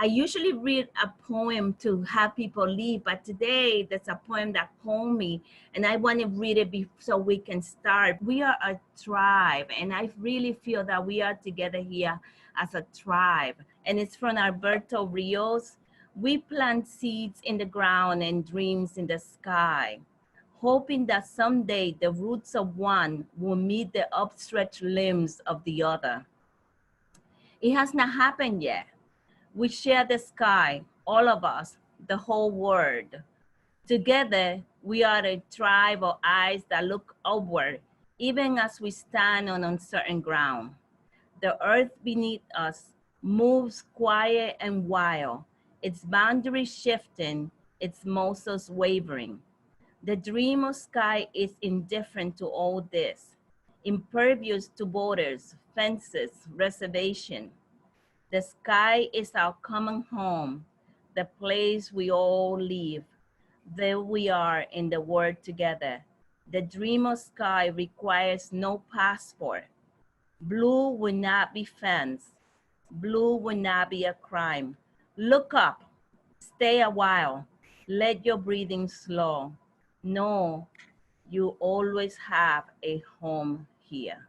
I usually read a poem to have people leave, but today there's a poem that called me and I want to read it so we can start. We are a tribe, and I really feel that we are together here as a tribe. And it's from Alberto Rios. We plant seeds in the ground and dreams in the sky, hoping that someday the roots of one will meet the upstretched limbs of the other. It has not happened yet. We share the sky, all of us, the whole world. Together, we are a tribe of eyes that look upward, even as we stand on uncertain ground. The earth beneath us moves quiet and wild, its boundaries shifting, its muscles wavering. The dream of sky is indifferent to all this, impervious to borders, fences, reservation. The sky is our common home, the place we all live. There we are in the world together. The dream of sky requires no passport. Blue will not be fenced. Blue will not be a crime. Look up, stay a while, let your breathing slow. Know you always have a home here.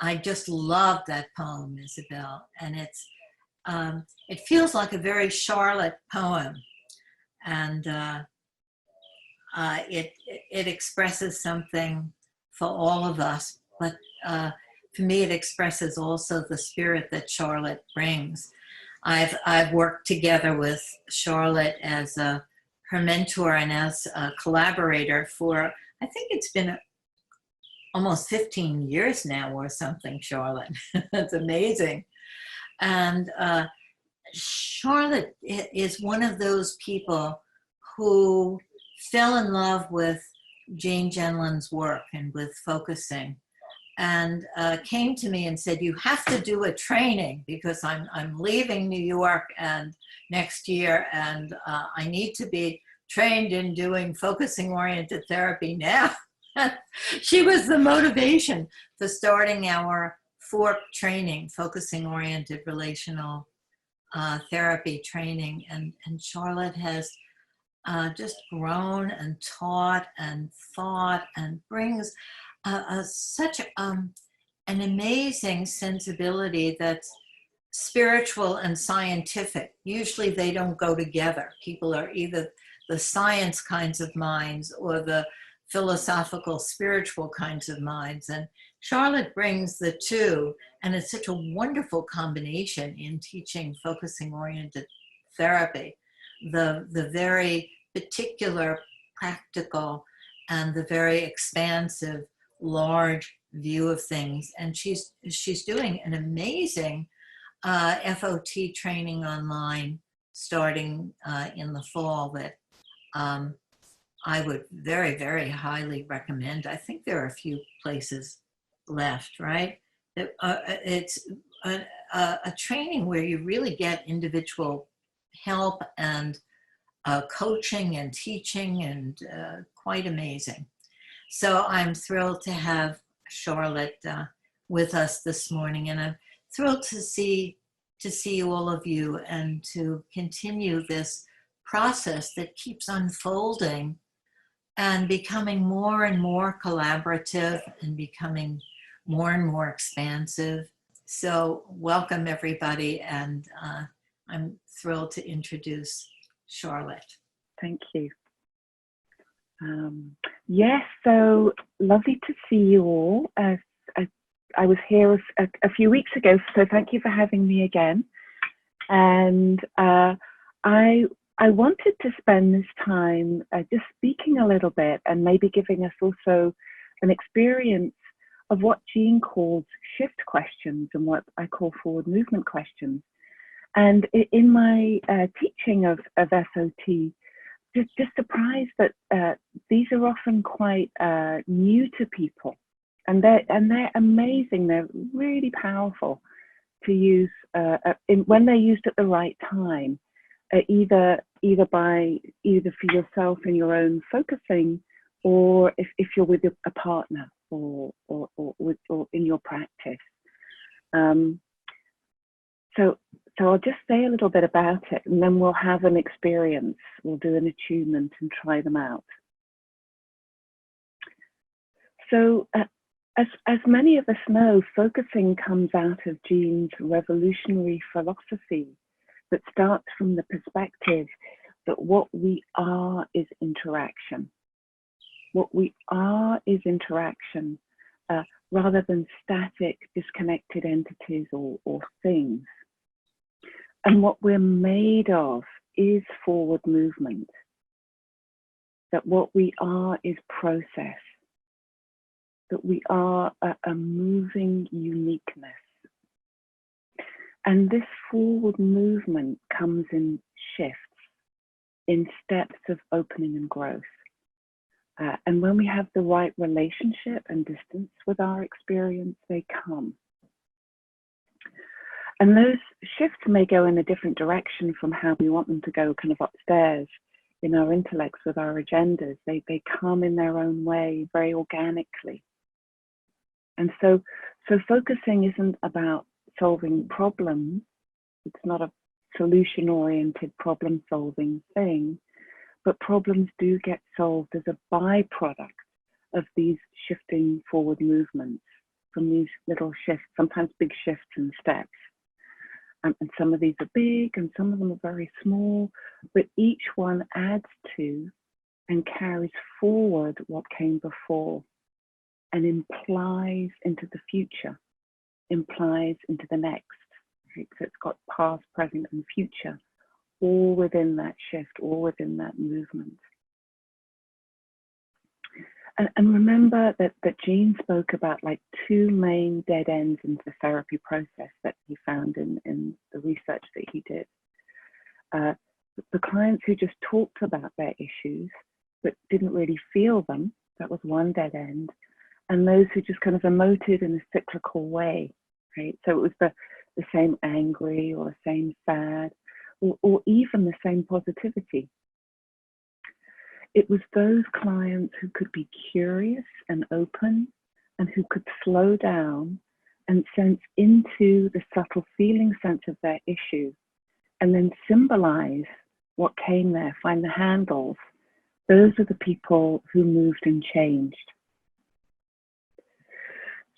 I just love that poem, Isabel, and it feels like a very Charlotte poem, and it expresses something for all of us. But for me, it expresses also the spirit that Charlotte brings. I've worked together with Charlotte as her mentor and as a collaborator for, I think it's been almost 15 years now or something, Charlotte. It's amazing. And Charlotte is one of those people who fell in love with Jane Genlin's work and with focusing, and came to me and said, you have to do a training because I'm leaving New York and next year, and I need to be trained in doing focusing oriented therapy now. She was the motivation for starting our FORP training, focusing oriented relational therapy training. And Charlotte has just grown and taught and thought and brings such an amazing sensibility that's spiritual and scientific. Usually they don't go together. People are either the science kinds of minds or the philosophical, spiritual kinds of minds. And Charlotte brings the two, and it's such a wonderful combination in teaching focusing oriented therapy. The very particular, practical, and the very expansive, large view of things. And she's doing an amazing FOT training online starting in the fall that I would very, very highly recommend. I think there are a few places left, right? It's a training where you really get individual help and coaching and teaching, and quite amazing. So I'm thrilled to have Charlotte with us this morning, and I'm thrilled to see all of you and to continue this process that keeps unfolding and becoming more and more collaborative and becoming more and more expansive. So welcome everybody, and I'm thrilled to introduce Charlotte. Thank you. Yes, so lovely to see you all. I was here a few weeks ago, so thank you for having me again. And I wanted to spend this time just speaking a little bit and maybe giving us also an experience of what Jean calls shift questions and what I call forward movement questions. And in my teaching of SOT, just surprised that these are often quite new to people, and they're amazing. They're really powerful to use when they're used at the right time, either for yourself in your own focusing, or if you're with a partner or in your practice. So so I'll just say a little bit about it, and then we'll have an experience. We'll do an attunement and try them out. So as many of us know, focusing comes out of Jean's revolutionary philosophy that starts from the perspective that what we are is interaction. What we are is interaction, rather than static, disconnected entities or things. And what we're made of is forward movement. That what we are is process. That we are a moving uniqueness. And this forward movement comes in shifts, in steps of opening and growth. And when we have the right relationship and distance with our experience, they come. And those shifts may go in a different direction from how we want them to go, kind of upstairs in our intellects with our agendas. They come in their own way, very organically. And so focusing isn't about solving problems. It's not a solution-oriented problem-solving thing, but problems do get solved as a byproduct of these shifting forward movements from these little shifts, sometimes big shifts and steps. And some of these are big and some of them are very small, but each one adds to and carries forward what came before and implies into the future, implies into the next. Right? So it's got past, present, and future, all within that shift, all within that movement. And remember that Jean spoke about like two main dead ends in the therapy process that he found in the research that he did. The clients who just talked about their issues but didn't really feel them, that was one dead end. And those who just kind of emoted in a cyclical way, right? So it was the same angry or the same sad or even the same positivity. It was those clients who could be curious and open and who could slow down and sense into the subtle feeling sense of their issue and then symbolize what came there, find the handles. Those are the people who moved and changed.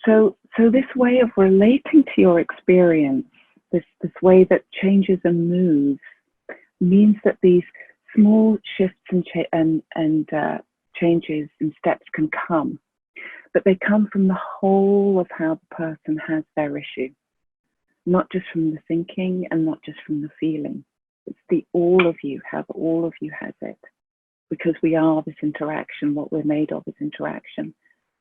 So this way of relating to your experience, this way that changes and moves, means that these small shifts and changes and steps can come, but they come from the whole of how the person has their issue, not just from the thinking and not just from the feeling. It's the all of you, how the all of you has it, because we are this interaction. What we're made of is interaction.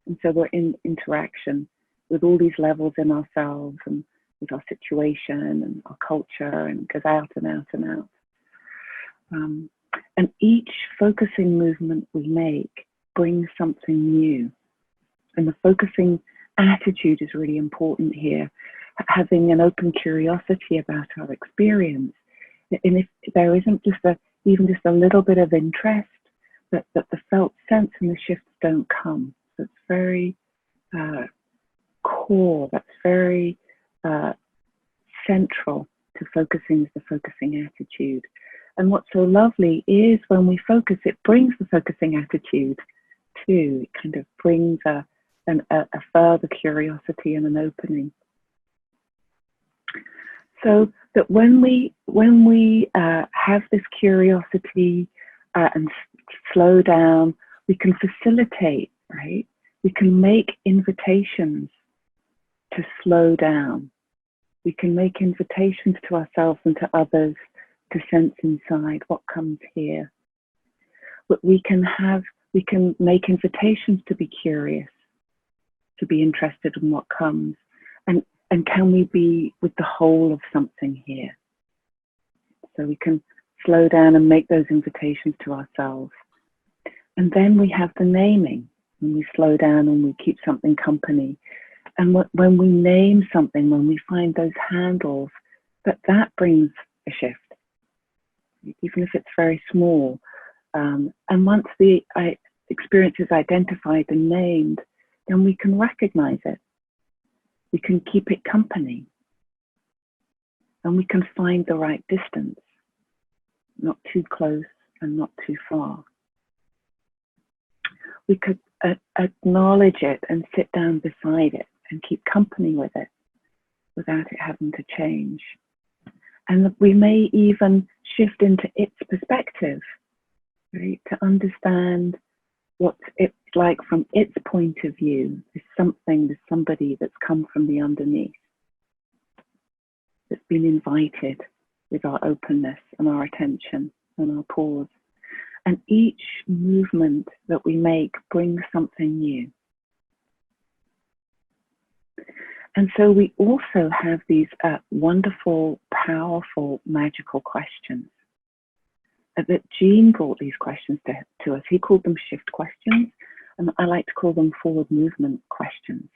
And so we're in interaction with all these levels in ourselves and with our situation and our culture, and it goes out and out and out. And each focusing movement we make brings something new. And the focusing attitude is really important here. Having an open curiosity about our experience. And if there isn't even just a little bit of interest, that the felt sense and the shifts don't come. So it's very core, that's very central to focusing, is the focusing attitude. And what's so lovely is when we focus, it brings the focusing attitude too. It kind of brings a further curiosity and an opening. So that when we have this curiosity and slow down, we can facilitate, right? We can make invitations to slow down. We can make invitations to ourselves and to others to sense inside what comes here. But we can make invitations to be curious, to be interested in what comes, and can we be with the whole of something here? So we can slow down and make those invitations to ourselves. And then we have the naming, when we slow down and we keep something company. And when we name something, when we find those handles, that brings a shift, even if it's very small. And once the experience is identified and named, then we can recognize it. We can keep it company. and we can find the right distance, not too close and not too far. We could acknowledge it and sit down beside it and keep company with it without it having to change. And we may even shift into its perspective, right? To understand what it's like from its point of view. There's something, there's somebody that's come from the underneath, that's been invited with our openness and our attention and our pause. And each movement that we make brings something new. And so we also have these wonderful, powerful, magical questions. That Gene brought these questions to us. He called them shift questions, and I like to call them forward movement questions.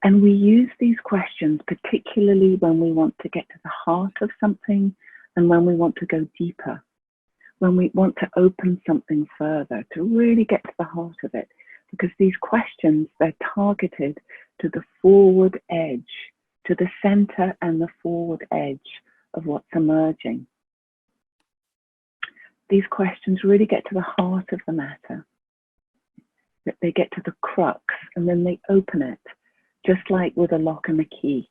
And we use these questions particularly when we want to get to the heart of something and when we want to go deeper, when we want to open something further, to really get to the heart of it. Because these questions, they're targeted to the forward edge, to the center and the forward edge of what's emerging. These questions really get to the heart of the matter, that they get to the crux, and then they open it, just like with a lock and a key.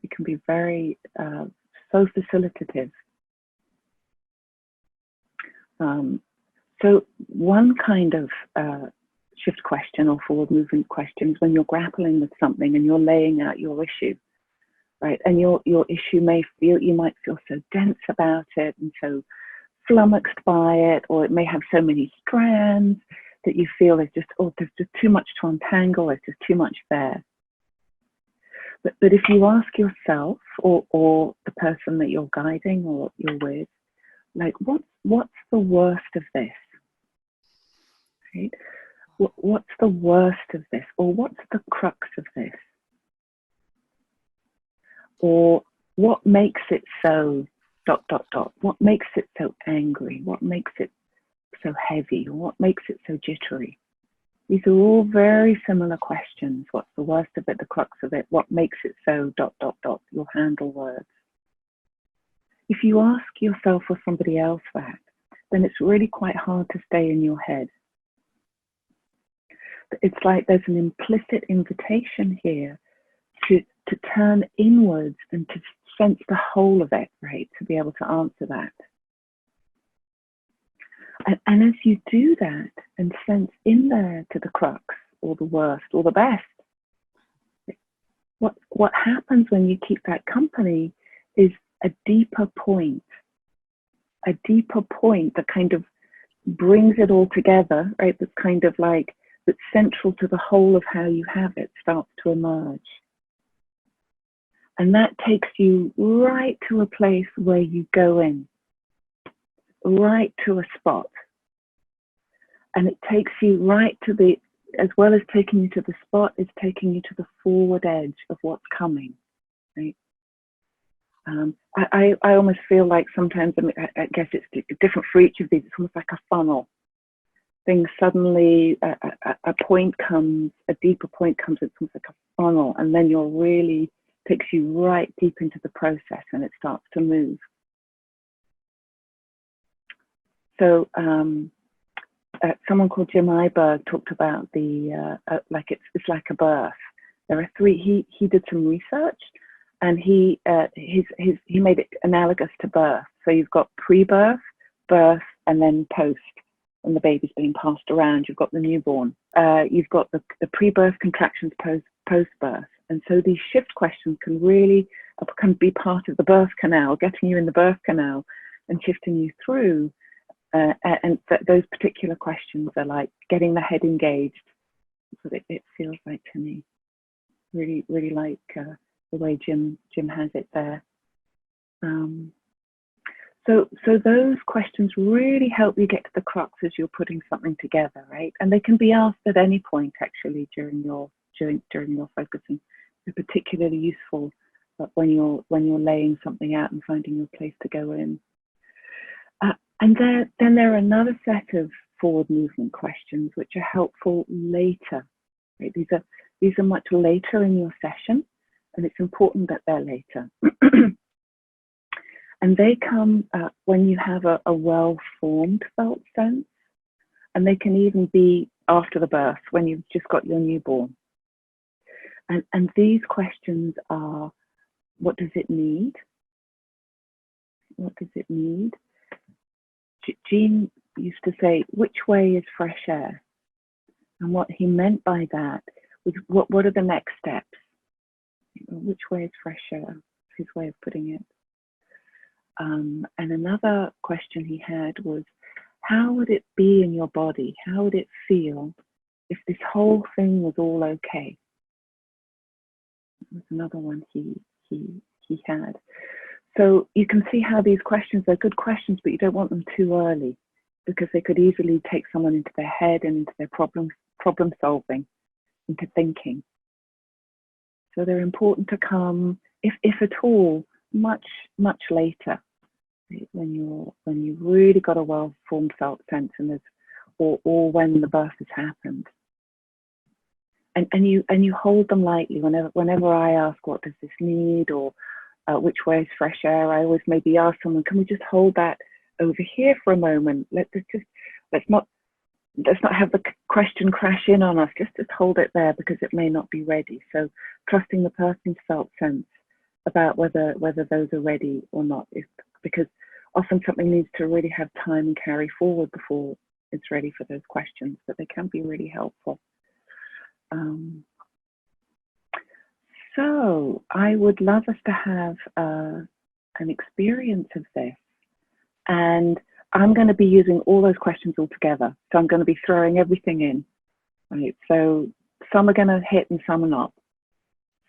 It can be very, so facilitative. So one kind of shift question or forward movement question is when you're grappling with something and you're laying out your issue, right? And your issue you might feel so dense about it and so flummoxed by it, or it may have so many strands that you feel there's just too much to untangle, there's just too much there. But if you ask yourself or the person that you're guiding or you're with, like, what's the worst of this? Right? What's the worst of this? Or what's the crux of this? Or what makes it so ... What makes it so angry? What makes it so heavy? Or what makes it so jittery? These are all very similar questions. What's the worst of it, the crux of it? What makes it so ... You'll handle words. If you ask yourself or somebody else that, then it's really quite hard to stay in your head. It's like there's an implicit invitation here to turn inwards and to sense the whole of it, right? To be able to answer that. And as you do that and sense in there to the crux or the worst or the best, what happens when you keep that company is a deeper point that kind of brings it all together, right? That's kind of like, that's central to the whole of how you have it starts to emerge. And that takes you right to a place where you go in, right to a spot. And it takes you right to the, as well as taking you to the spot, it's taking you to the forward edge of what's coming, right? I almost feel like sometimes, I guess it's different for each of these, it's almost like a funnel. Things suddenly, a point comes, a deeper point comes, it's almost like a funnel, and then you're really, takes you right deep into the process and it starts to move. So someone called Jim Iberg talked about the, like it's like a birth. There are three, he did some research and he made it analogous to birth. So you've got pre-birth, birth, and then post. And the baby's being passed around, you've got the newborn. You've got the pre-birth contractions, post-birth. And so these shift questions can really be part of the birth canal, getting you in the birth canal and shifting you through. And those particular questions are like getting the head engaged. That's what it feels like to me. Really, really like the way Jim has it there. So those questions really help you get to the crux as you're putting something together, right? And they can be asked at any point actually during your focusing. They're particularly useful when you're laying something out and finding your place to go in. And then there are another set of forward movement questions which are helpful later. Right? These are much later in your session, and it's important that they're later. And they come when you have a well-formed felt sense, and they can even be after the birth, when you've just got your newborn. And these questions are, what does it need? What does it need? Jean used to say, which way is fresh air? And what he meant by that was, what are the next steps? Which way is fresh air? His way of putting it. And another question he had was, how would it be in your body? How would it feel if this whole thing was all okay? That was another one he had. So you can see how these questions are good questions, but you don't want them too early, because they could easily take someone into their head and into their problem solving, into thinking. So they're important to come, if at all, much later, when you've really got a well-formed felt sense, and there's, or when the birth has happened. And you hold them lightly. Whenever I ask, what does this need, or which way is fresh air, I always maybe ask someone, can we just hold that over here for a moment? Let's not have the question crash in on us. Just hold it there, because it may not be ready. So trusting the person's felt sense about whether those are ready or not, because often something needs to really have time and carry forward before it's ready for those questions, but they can be really helpful. So I would love us to have an experience of this, and I'm going to be using all those questions all together. So I'm going to be throwing everything in, right? So some are going to hit and some are not.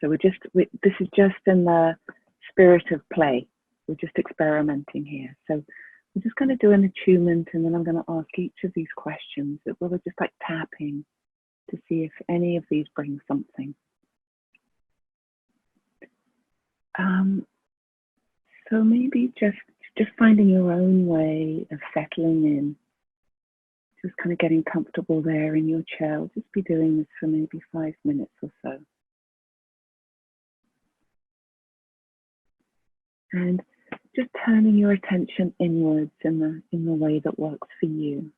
So this is just in the spirit of play. We're just experimenting here. So I'm just going to do an attunement, and then I'm going to ask each of these questions that we're just like tapping to see if any of these bring something. So maybe just finding your own way of settling in, just kind of getting comfortable there in your chair. I'll just be doing this for maybe 5 minutes or so. And just turning your attention inwards in the way that works for you.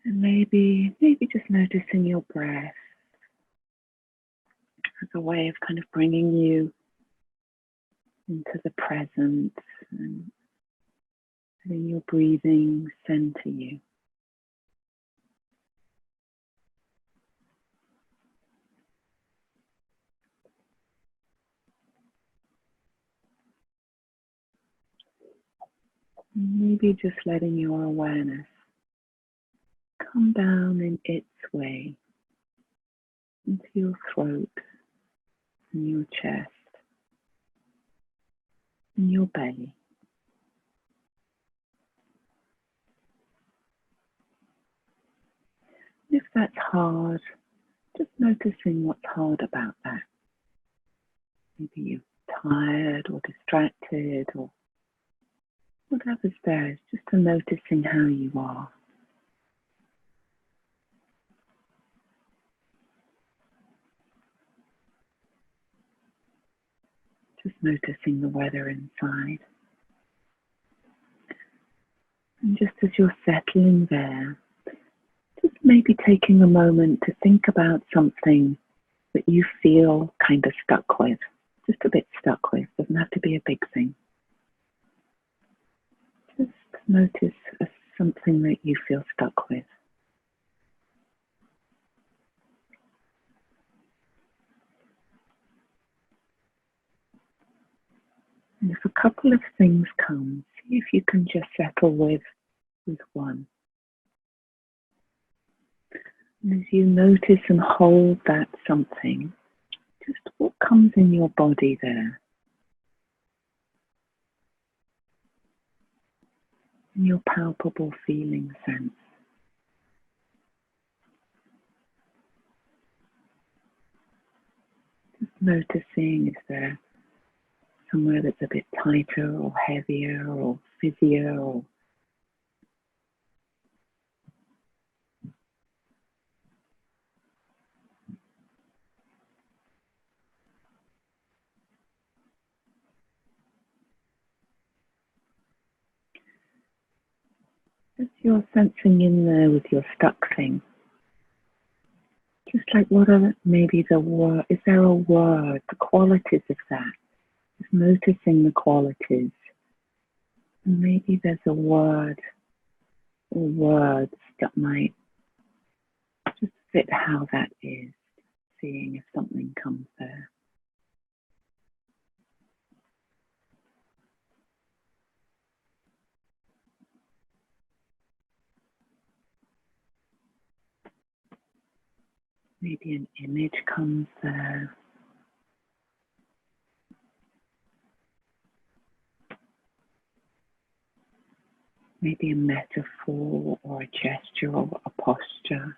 And maybe just noticing your breath as a way of kind of bringing you into the present, and letting your breathing center you. Maybe just letting your awareness come down in its way into your throat and your chest and your belly. If that's hard, just noticing what's hard about that. Maybe you're tired or distracted or whatever's there. It's just a noticing how you are. Just noticing the weather inside. And just as you're settling there, just maybe taking a moment to think about something that you feel kind of stuck with. Just a bit stuck with. Doesn't have to be a big thing. Just notice something that you feel stuck with. And if a couple of things come, see if you can just settle with one. And as you notice and hold that something, just what comes in your body there, in your palpable feeling sense. Just noticing, is there somewhere that's a bit tighter or heavier or fizzier, or As you're sensing in there with your stuck thing, just like what are maybe the word, is there a word, the qualities of that? Just noticing the qualities. And maybe there's a word or words that might just fit how that is, seeing if something comes there. Maybe an image comes there. Maybe a metaphor or a gesture or a posture.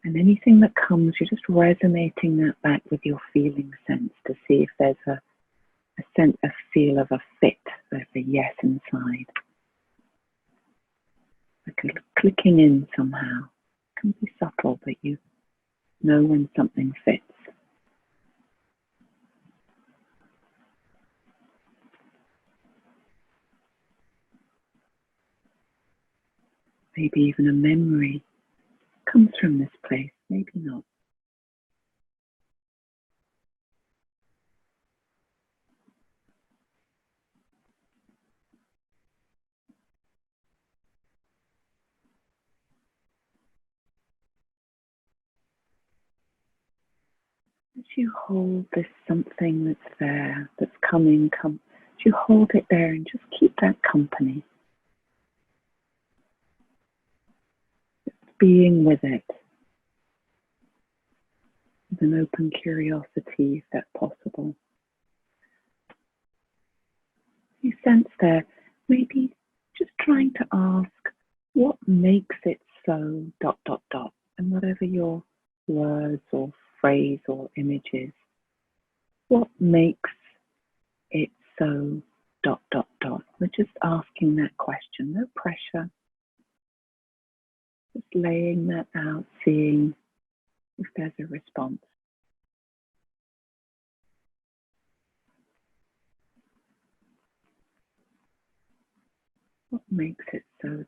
And anything that comes, you're just resonating that back with your feeling sense to see if there's a sense, a feel of a fit, there's a yes inside. Like a clicking in somehow. It can be subtle, but you know when something fits. Maybe even a memory comes from this place, maybe not. As you hold this something that's there, that's coming, as you hold it there and just keep that company. Just being with it. With an open curiosity, if that's possible. You sense there, maybe just trying to ask, what makes it so ... And whatever your words or phrase or image is, what makes it so ... We're just asking that question, no pressure. Just laying that out, seeing if there's a response. What makes it so ...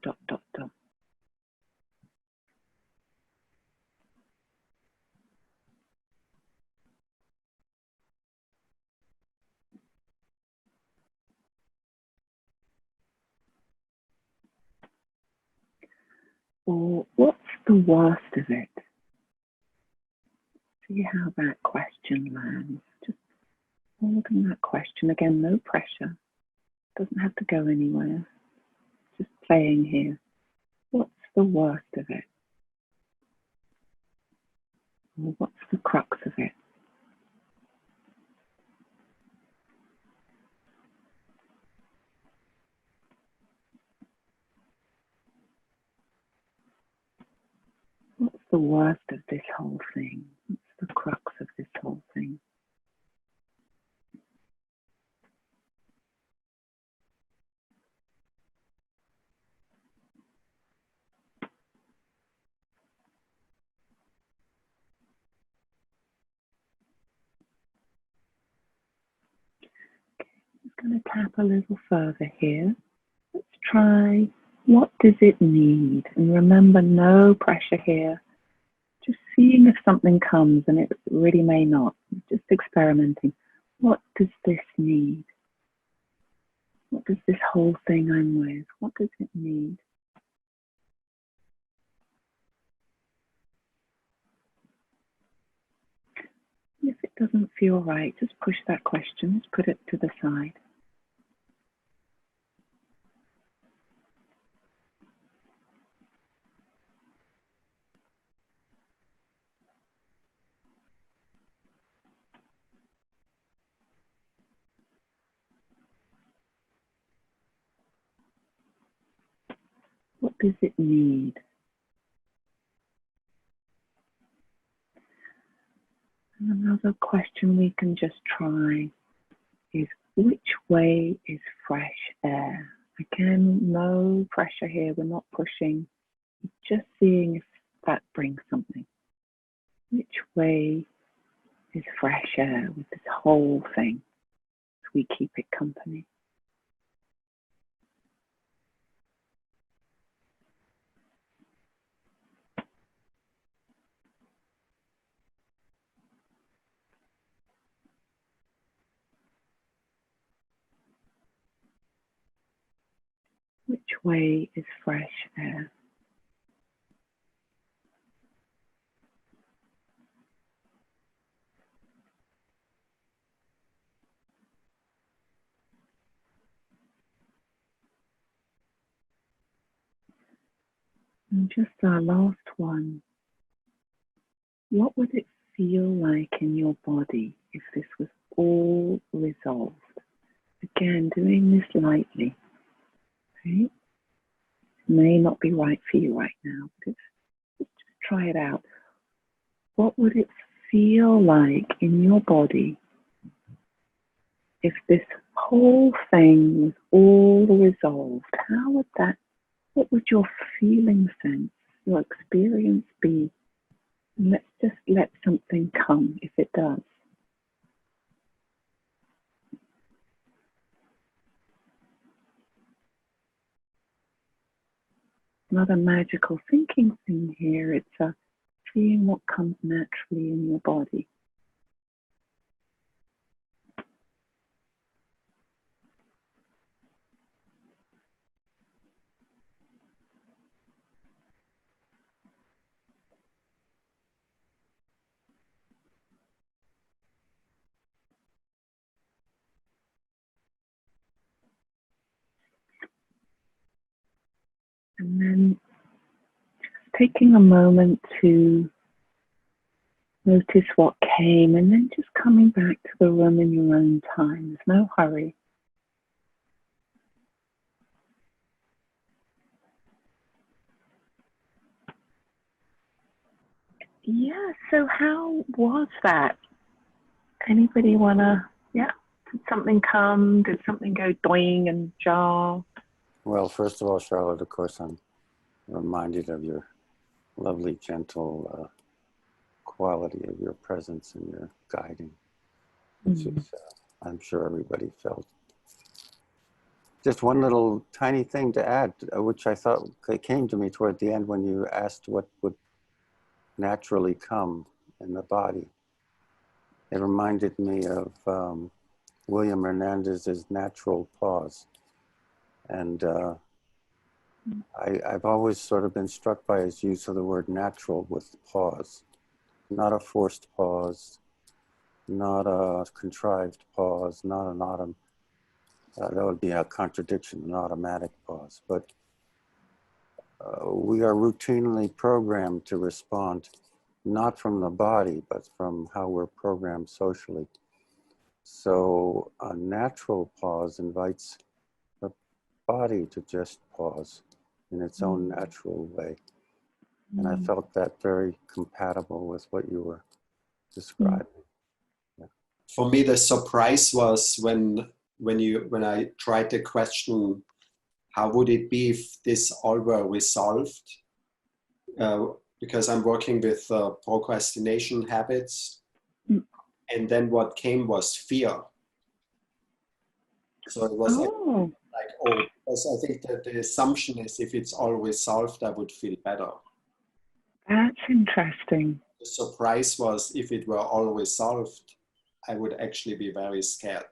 Or what's the worst of it? See how that question lands. Just holding that question. Again, no pressure. Doesn't have to go anywhere. Just playing here. What's the worst of it? Or what's the crux of it? What's the worst of this whole thing? What's the crux of this whole thing? I'm going to tap a little further here. Let's try, what does it need? And remember, no pressure here. Just seeing if something comes, and it really may not. Just experimenting. What does this need? What does this whole thing I'm with, what does it need? If it doesn't feel right, just push that question, just put it to the side. What does it need? And another question we can just try is, which way is fresh air? Again, no pressure here, we're not pushing, just seeing if that brings something. Which way is fresh air with this whole thing as we keep it company? way is fresh air. And just our last one. What would it feel like in your body if this was all resolved? Again, doing this lightly. Right? It may not be right for you right now, but just try it out. What would it feel like in your body if this whole thing was all resolved? How would that, what would your feeling sense, your experience be? And let's just let something come if it does. Not a magical thinking thing here, it's a seeing what comes naturally in your body. And then taking a moment to notice what came and then just coming back to the room in your own time. There's no hurry. Yeah, so how was that? Anybody wanna, yeah, did something come? Did something go doing and jar? Well, first of all, Charlotte, of course, I'm reminded of your lovely, gentle quality of your presence and your guiding, which is, I'm sure everybody felt. Just one little tiny thing to add, which I thought came to me toward the end when you asked what would naturally come in the body. It reminded me of William Hernandez's natural pause. And I've always sort of been struck by his use of the word natural with pause. Not a forced pause, not a contrived pause, not an that would be a contradiction, an automatic pause. But we are routinely programmed to respond, not from the body, but from how we're programmed socially. So a natural pause invites the body to just pause in its own natural way. And I felt that very compatible with what you were describing. Yeah. For me, the surprise was when I tried the question, how would it be if this all were resolved? Because I'm working with procrastination habits. And then what came was fear. So it was like, oh, because I think that the assumption is if it's all resolved, I would feel better. That's interesting. The surprise was if it were all resolved, I would actually be very scared.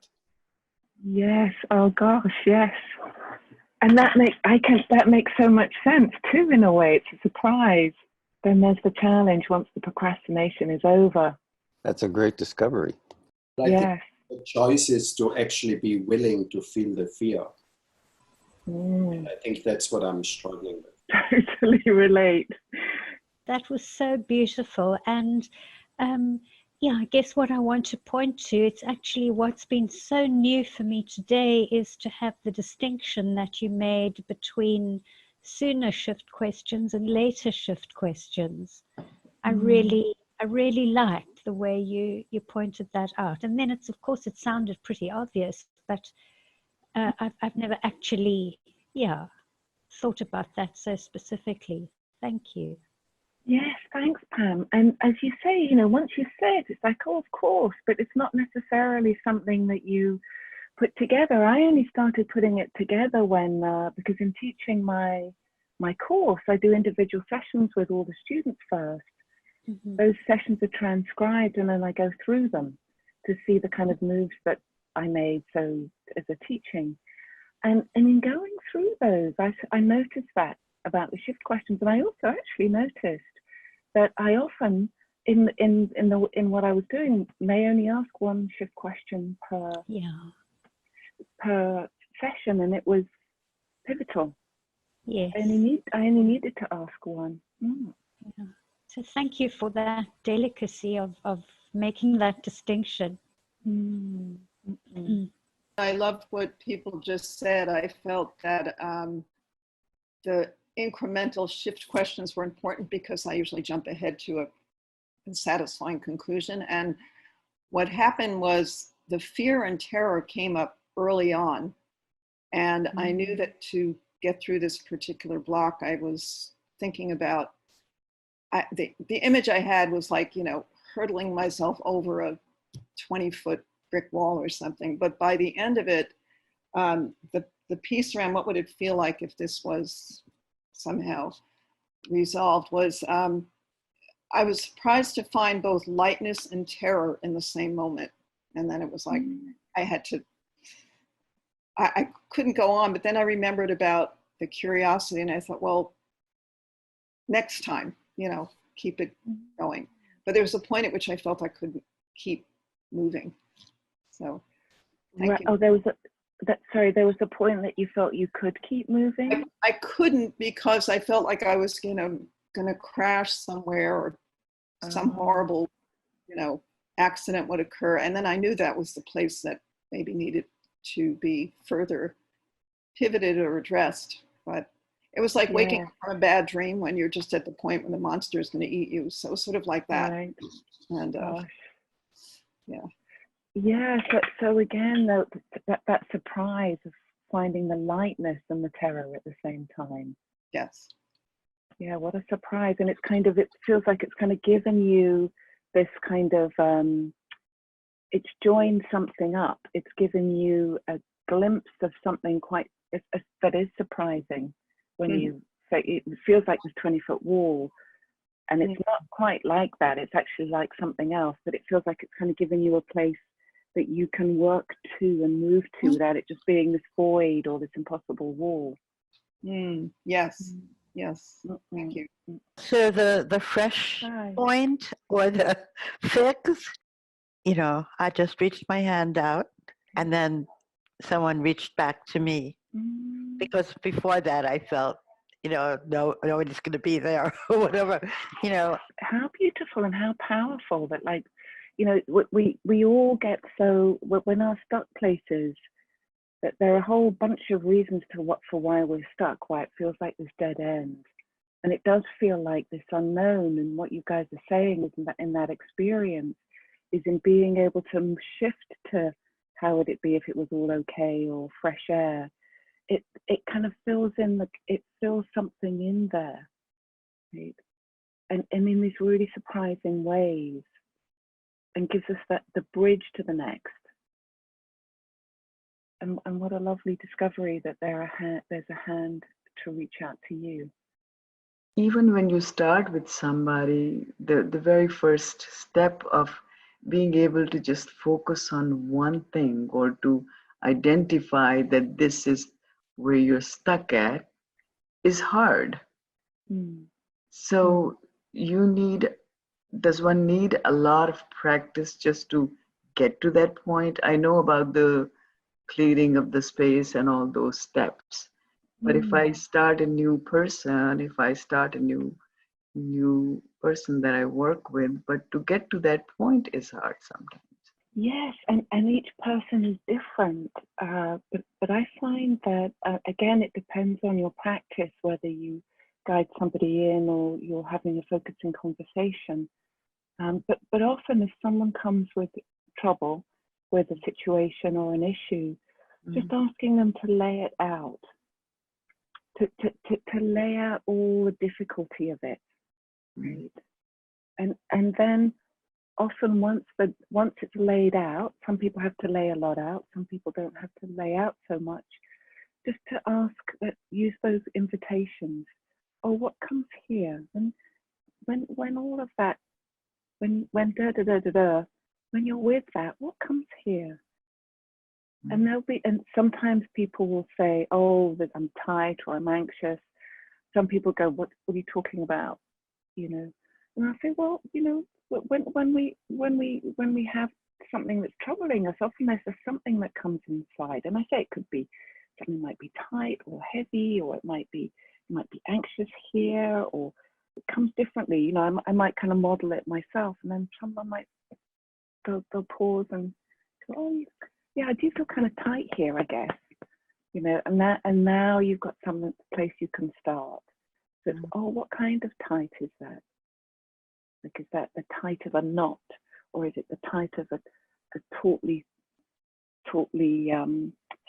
Yes, oh gosh, yes. And that makes so much sense too, in a way. It's a surprise. Then there's the challenge once the procrastination is over. That's a great discovery. I think the choice is to actually be willing to feel the fear. I think that's what I'm struggling with. Totally relate. That was so beautiful. And yeah, I guess what I want to point to, it's actually what's been so new for me today is to have the distinction that you made between sooner shift questions and later shift questions. I really liked the way you pointed that out. And then it's, of course, it sounded pretty obvious, but I've never actually, thought about that so specifically. Thank you. Yes, thanks, Pam. And as you say, once you say it, it's like, oh, of course, but it's not necessarily something that you put together. I only started putting it together when, because in teaching my course, I do individual sessions with all the students first. Those sessions are transcribed and then I go through them to see the kind of moves that I made, so as a teaching. And in going through those, I noticed that about the shift questions, and I also actually noticed that I often in what I was doing may only ask one shift question per session, and it was pivotal. Yes. I only needed to ask one. Yeah. So thank you for that delicacy of making that distinction. I loved what people just said. I felt that the incremental shift questions were important because I usually jump ahead to a satisfying conclusion. And what happened was the fear and terror came up early on. And I knew that to get through this particular block, I was thinking about, the image I had was like, hurtling myself over a 20-foot brick wall or something. But by the end of it, the piece around what would it feel like if this was somehow resolved was, I was surprised to find both lightness and terror in the same moment. And then it was like, I couldn't go on, but then I remembered about the curiosity and I thought, well, next time, keep it going. But there was a point at which I felt I couldn't keep moving. So thank you. Oh, there was a point that you felt you could keep moving? I couldn't because I felt like I was, gonna crash somewhere or some horrible, accident would occur. And then I knew that was the place that maybe needed to be further pivoted or addressed. But it was like waking up from a bad dream when you're just at the point when the monster is going to eat you. So sort of like that. Right. And Yeah. So again, that surprise of finding the lightness and the terror at the same time. Yes. Yeah. What a surprise! And it feels like it's kind of given you this kind of it's joined something up. It's given you a glimpse of something that is surprising when you say it feels like this 20-foot wall, and it's not quite like that. It's actually like something else, but it feels like it's kind of giving you a place that you can work to and move to without it just being this void or this impossible wall. Yes. Yes. Thank you. So the fresh point or the fix, I just reached my hand out and then someone reached back to me. Because before that I felt, nobody's going to be there or whatever, How beautiful and how powerful that, like, we all get so, when our stuck places, that there are a whole bunch of reasons for why we're stuck, why it feels like this dead end. And it does feel like this unknown, and what you guys are saying is in that experience is in being able to shift to how would it be if it was all okay, or fresh air. It kind of fills something in there, right? And in these really surprising ways, and gives us the bridge to the next. And what a lovely discovery that there's a hand to reach out to you. Even when you start with somebody, the very first step of being able to just focus on one thing, or to identify that this is where you're stuck at, is hard. So does one need a lot of practice just to get to that point? I know about the clearing of the space and all those steps. But if I start a new person, if I start a new person that I work with, but to get to that point is hard sometimes. Yes, and each person is different. But I find that, again, it depends on your practice, whether you guide somebody in or you're having a focusing conversation. But often if someone comes with trouble, with a situation or an issue, just asking them to lay it out. To lay out all the difficulty of it, right? And then often once it's laid out, some people have to lay a lot out, some people don't have to lay out so much. Just to ask use those invitations. Oh, what comes here? And when all of that, when da da da da da, when you're with that, what comes here? And and sometimes people will say, oh, that I'm tight or I'm anxious. Some people go, what are you talking about? You know, and I say, well, you know, when we have something that's troubling us, often there's something that comes inside. And I say it could be something might be tight or heavy, or it might be anxious here, or it comes differently. You know, I might kind of model it myself, and then someone might they'll pause and go, oh yeah, I do feel kind of tight here, I guess. You know, and now you've got some place you can start. So it's, oh, what kind of tight is that? Like, is that the tight of a knot, or is it the tight of a tautly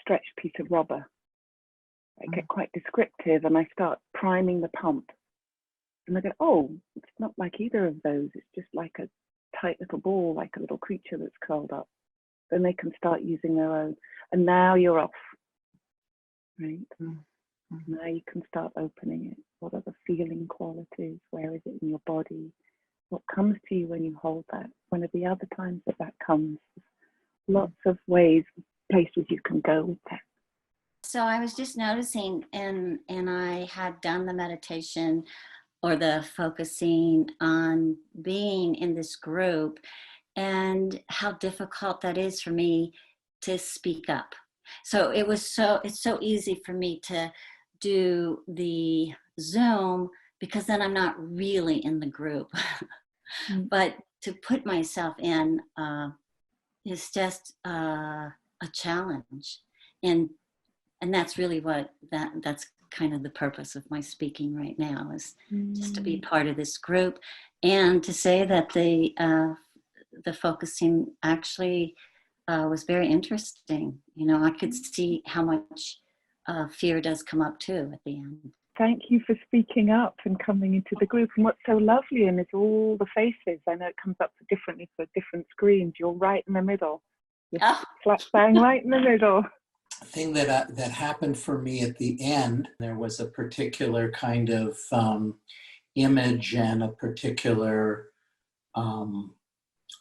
stretched piece of rubber? I get quite descriptive, and I start priming the pump. And I go, oh, it's not like either of those. It's just like a tight little ball, like a little creature that's curled up. Then they can start using their own. And now you're off, right? Now you can start opening it. What are the feeling qualities? Where is it in your body? What comes to you when you hold that? When are the other times that comes? Lots of ways, places you can go with that. So I was just noticing, and I had done the meditation or the focusing on being in this group, and how difficult that is for me to speak up. So it's so easy for me to do the Zoom because then I'm not really in the group. But to put myself in is just a challenge, and that's really what that's kind of the purpose of my speaking right now, is just to be part of this group, and to say that the focusing actually was very interesting. You know, I could see how much fear does come up too at the end. Thank you for speaking up and coming into the group. And what's so lovely in is all the faces. I know it comes up differently for different screens. You're right in the middle. You're flat bang right in the middle. Thing that happened for me at the end, there was a particular kind of image and a particular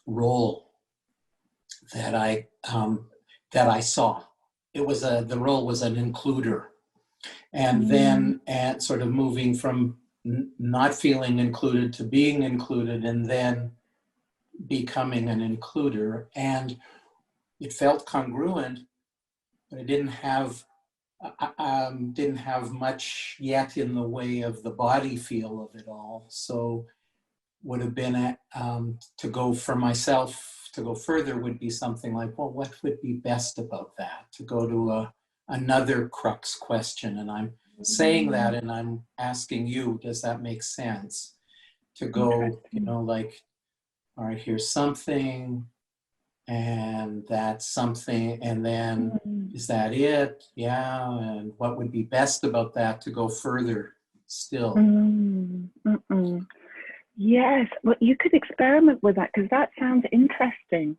role that I saw. It was the role was an includer, and then sort of moving from not feeling included to being included, and then becoming an includer, and it felt congruent. But I didn't have much yet in the way of the body feel of it all. So would have been to go for myself, to go further would be something like, well, what would be best about that? To go to another crux question. And I'm saying that, and I'm asking you, does that make sense? To go, you know, like, all right, here's something, and that's something, and then is that it? Yeah, and what would be best about that to go further still? Yes, well, you could experiment with that, because that sounds interesting.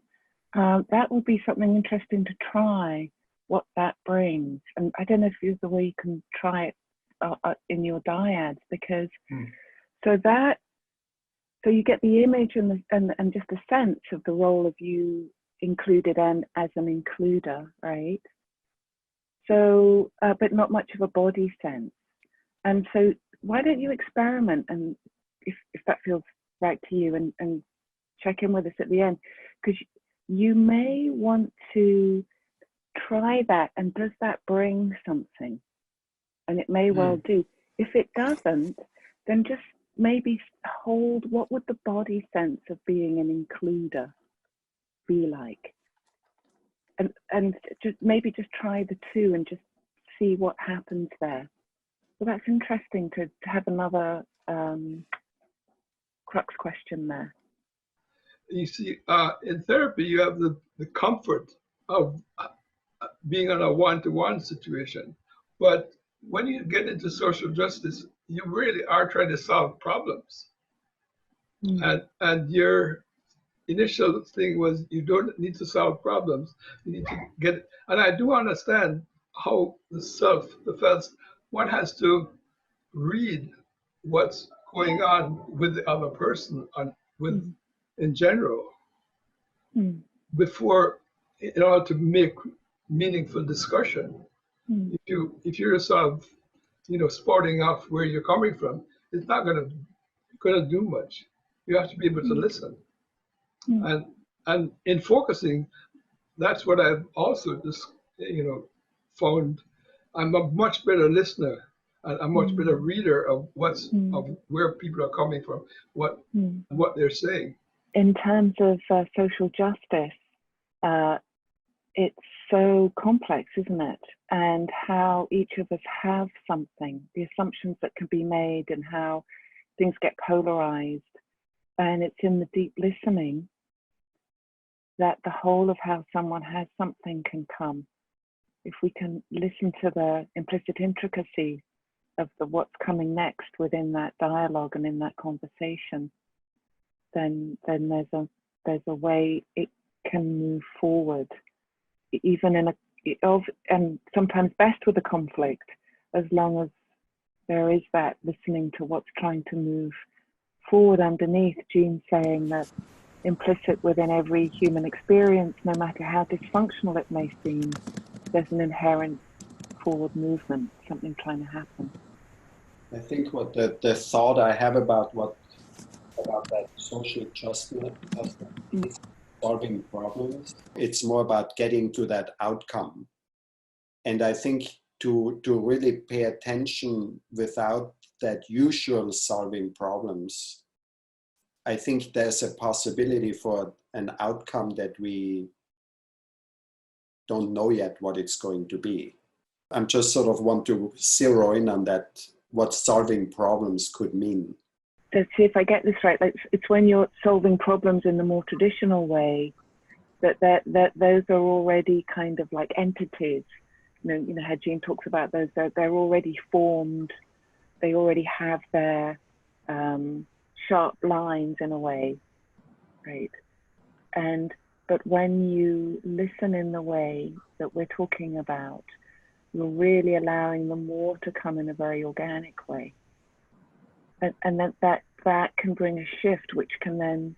That would be something interesting to try, what that brings. And I don't know if there's a way you can try it in your dyads, because so you get the image and just a sense of the role of you included and as an includer, right? So, but not much of a body sense. And so why don't you experiment, and if that feels right to you, and check in with us at the end, because you may want to try that, and does that bring something? And it may well do. If it doesn't, then just maybe hold, what would the body sense of being an includer be like? And just try the two and just see what happens there. So that's interesting to have another crux question there. You see, in therapy, you have the comfort of being in a one-to-one situation. But when you get into social justice, you really are trying to solve problems. And your initial thing was, you don't need to solve problems. You need to get, and I do understand how the first, one has to read what's going on with the other person and in general before, in order to make meaningful discussion. If you're sort of, sporting off where you're coming from, it's not gonna do much. You have to be able to listen. And in focusing, that's what I've also just, found. I'm a much better listener and a much better reader of of where people are coming from, what they're saying. In terms of social justice, it's so complex, isn't it? And how each of us have something, the assumptions that can be made and how things get polarized. And it's in the deep listening that the whole of how someone has something can come. If we can listen to the implicit intricacy of what's coming next within that dialogue and in that conversation, then there's a way it can move forward, even in and sometimes best with a conflict, as long as there is that listening to what's trying to move forward underneath. Jean saying that implicit within every human experience, no matter how dysfunctional it may seem, there's an inherent forward movement, something trying to happen. I think what the thought I have about that social justice is solving problems. It's more about getting to that outcome. And I think to really pay attention without that usual solving problems, I think there's a possibility for an outcome that we don't know yet what it's going to be. I'm just sort of want to zero in on that, what solving problems could mean. Let's see if I get this right. It's when you're solving problems in the more traditional way that those are already kind of like entities. You know how Jean talks about those. They're already formed. They already have their sharp lines in a way, right? But when you listen in the way that we're talking about, you're really allowing the more to come in a very organic way. And that can bring a shift, which can then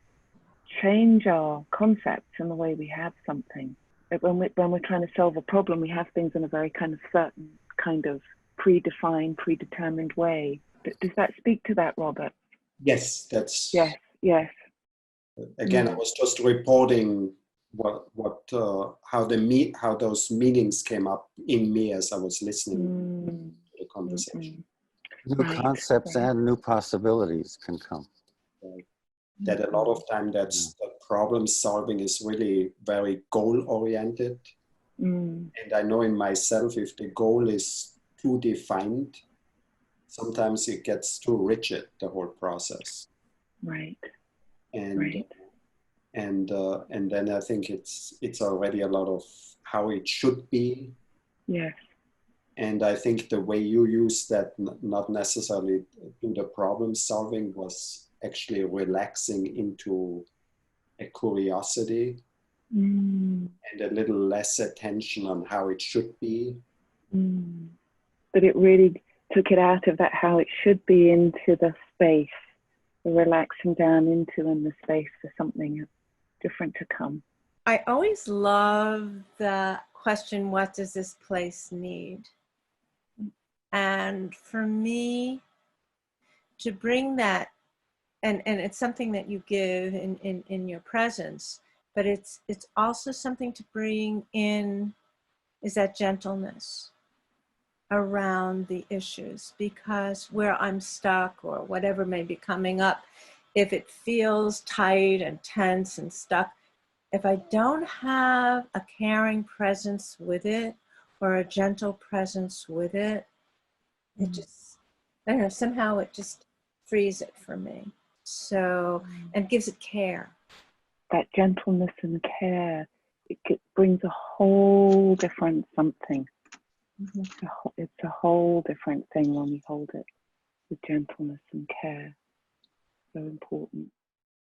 change our concepts and the way we have something. When we're trying to solve a problem, we have things in a very kind of certain, kind of predefined, predetermined way. Does that speak to that, Robert? Yes, that's... Yes. Again, I was just reporting how those meanings came up in me as I was listening to the conversation. New concepts and new possibilities can come. That a lot of time that problem solving is really very goal oriented. And I know in myself, if the goal is too defined, sometimes it gets too rigid, the whole process. Right. And then I think it's already a lot of how it should be. Yes. And I think the way you use that, not necessarily do the problem solving, was actually relaxing into a curiosity and a little less attention on how it should be. But it really took it out of that how it should be into the space, the relaxing down into and the space for something different to come. I always love the question, what does this place need? And for me, to bring that, and it's something that you give in your presence, but it's also something to bring in, is that gentleness around the issues, because where I'm stuck or whatever may be coming up, if it feels tight and tense and stuck, if I don't have a caring presence with it or a gentle presence with it, it just, I don't know, somehow it just frees it for me. So, and gives it care. That gentleness and care, it brings a whole different something. It's a whole different thing when we hold it with gentleness and care. So important.